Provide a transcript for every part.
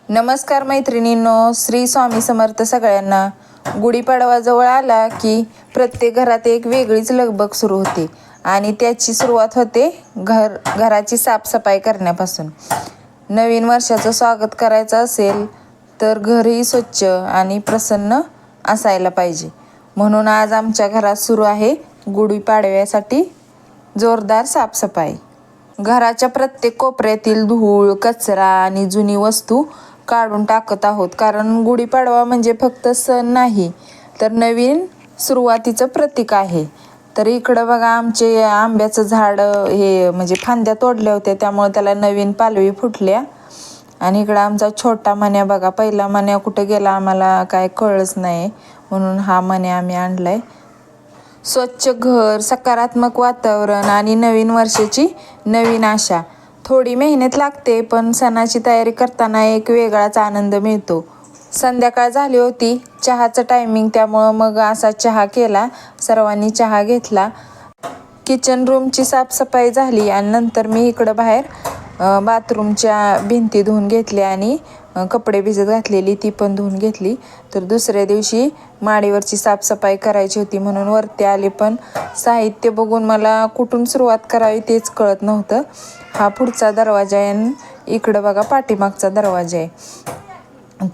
नमस्कार मैत्रिणींनो, श्री स्वामी समर्थ सगळ्यांना. गुढीपाडवा जवळ आला की प्रत्येक घरात एक वेगळीच लगबग सुरू होते आणि त्याची सुरुवात होते घराची साफसफाई करण्यापासून. नवीन वर्षाचं स्वागत करायचं असेल तर घरही स्वच्छ आणि प्रसन्न असायला पाहिजे. म्हणून आज आमच्या घरात सुरू आहे गुढीपाडव्यासाठी जोरदार साफसफाई. घराच्या प्रत्येक कोपऱ्यातील धूळ, कचरा आणि जुनी वस्तू काढून टाकत आहोत, कारण गुढीपाडवा म्हणजे फक्त सण नाही तर नवीन सुरुवातीचं प्रतीक आहे. तर इकडं बघा, आमचे आंब्याचं झाड हे म्हणजे फांद्या तोडल्या होत्या, त्यामुळे त्याला नवीन पालवी फुटल्या. आणि इकडं आमचा छोटा मण्या बघा, पहिला मण्या कुठं गेला आम्हाला काय कळलंच नाही, म्हणून हा मण्या आम्ही आणलाय. स्वच्छ घर, सकारात्मक वातावरण आणि नवीन वर्षाची नवीन आशा. थोडी मेहनत लागते, पण सणाची तयारी करताना एक वेगळाच आनंद मिळतो. संध्याकाळ झाली होती, चहाचं टायमिंग, त्यामुळं मग असा चहा केला. सर्वांनी चहा घेतला. किचन रूमची साफसफाई झाली आणि नंतर मी इकडं बाहेर बाथरूमच्या भिंती धुवून घेतल्या आणि कपडे भिजत घातलेली ती पण धुवून घेतली. तर दुसऱ्या दिवशी माडीवरची साफसफाई करायची होती म्हणून वरती आले, पण साहित्य बघून मला कुठून सुरुवात करावी तेच कळत नव्हतं. हा पुढचा दरवाजा आहे आणि इकडं बघा पाठीमागचा दरवाजा आहे.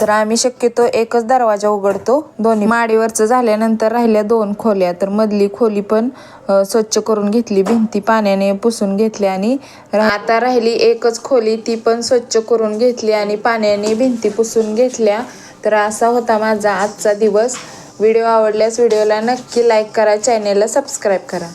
तर आम्ही शक्यतो एकच दरवाजा उघडतो. दोन्ही माडीवरचं झाल्यानंतर राहिल्या 2 खोल्या, तर मधली खोली पण स्वच्छ करून घेतली, भिंती पाण्याने पुसून घेतल्या आणि आता राहिली एकच खोली, ती पण स्वच्छ करून घेतली आणि पाण्याने भिंती पुसून घेतल्या. तर असा होता माझा आजचा दिवस. व्हिडिओ आवडल्यास व्हिडिओला नक्की लाईक करा, चॅनेलला सबस्क्राईब करा.